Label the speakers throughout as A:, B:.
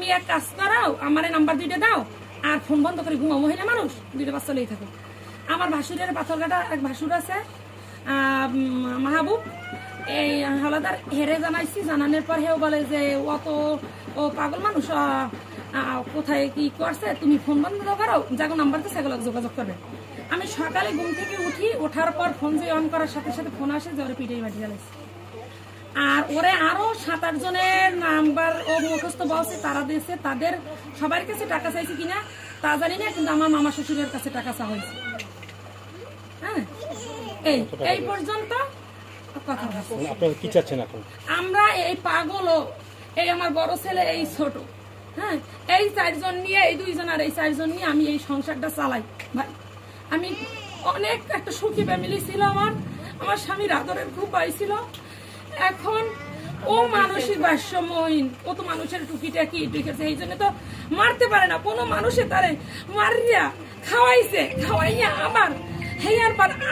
A: তুমি এক কাজ করাও, আমার নাম্বার 2টা দাও, আর ফোন বন্ধ করে ঘুমাও, মহিলা মানুষ 2টা বাচ্চা লেগে থাকো। আমার ভাসুরের পাথরঘাটা এক ভাসুর আছে মাহবুব, এই হালাদার হেরে জানাইছি, জানানোর পর হেও বলে যে ও পাগল মানুষ, কোথায় কি করছে, তুমি ফোন বন্ধ করো, যাগো নাম্বার তো সেগুলো যোগাযোগ করবে। আমি সকালে ঘুম থেকে উঠি, ওঠার পর ফোন যে অন করার সাথে সাথে ফোন আসে যে ওরে পিঠেই বাটি গেছে। আর ওরে আরো 7-8 জনের নাম্বার ও মুখস্থ বলছে, তারা দিয়েছে, তাদের সবার কাছে টাকা চাইছে কিনা তা জানি না, কিন্তু আমার মামা শ্বশুরের কাছে টাকা চা হয়েছে। হ্যাঁ, এই পর্যন্ত কথা।
B: আপনারা কি চাচ্ছেন এখন?
A: আমরা এই পাগল, এই আমার বড় ছেলে, এই ছোট, হ্যাঁ, এই 4 জন নিয়ে, এই 2 জন আর এই 4 জন নিয়ে আমি এই সংসারটা চালাই। ভাই আমি অনেক একটা সুখী ফ্যামিলি ছিল, আমার স্বামীর আদরের খুব পাইছিল। এখন ও মানসিক ভারসাম্যহীন, ও তো মানুষের টুকিটাকি দেখেছে, এই জন্য তো মারতে পারে না কোনো মানুষে, তারে মারিয়া খাওয়াইছে, খাওয়াইয়া আবার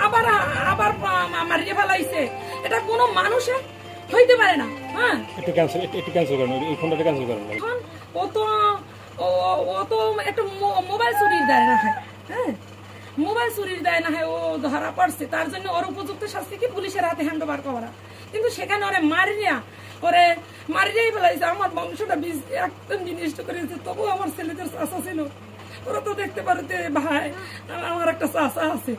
A: আবার আবার মারিয়ে ফেলাইছে, এটা কোনো মানুষে হইতে পারে না। হ্যাঁ,
B: একটু ক্যান্সেল করেন, এই ফোনটা ক্যান্সেল করেন।
A: এখন ও তো একটা মোবাইল চুরির দেয় না, হ্যাঁ, মোবাইল চুরির দেয় না, ও ধরা পড়ছে, তার জন্য ওর উপযুক্ত শাস্তি কি পুলিশের হাতে হ্যান্ড ওভার করা, কিন্তু সেখানে ওরে মারিয়াই ফেলাইছে। আমার বংশটা একদম বিনষ্ট করেছে, তবু আমার ছেলেদের চাষা ছিল, ওরা তো দেখতে পারে যে ভাই আমার একটা চাষা আছে,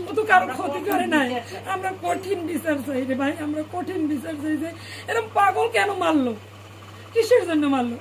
A: ও তো কারো ক্ষতি করে নাই। আমরা কঠিন বিচার চাই রে ভাই, আমরা কঠিন বিচার চাই যে এরকম পাগল কেন মারলো, কিসের জন্য মারলো।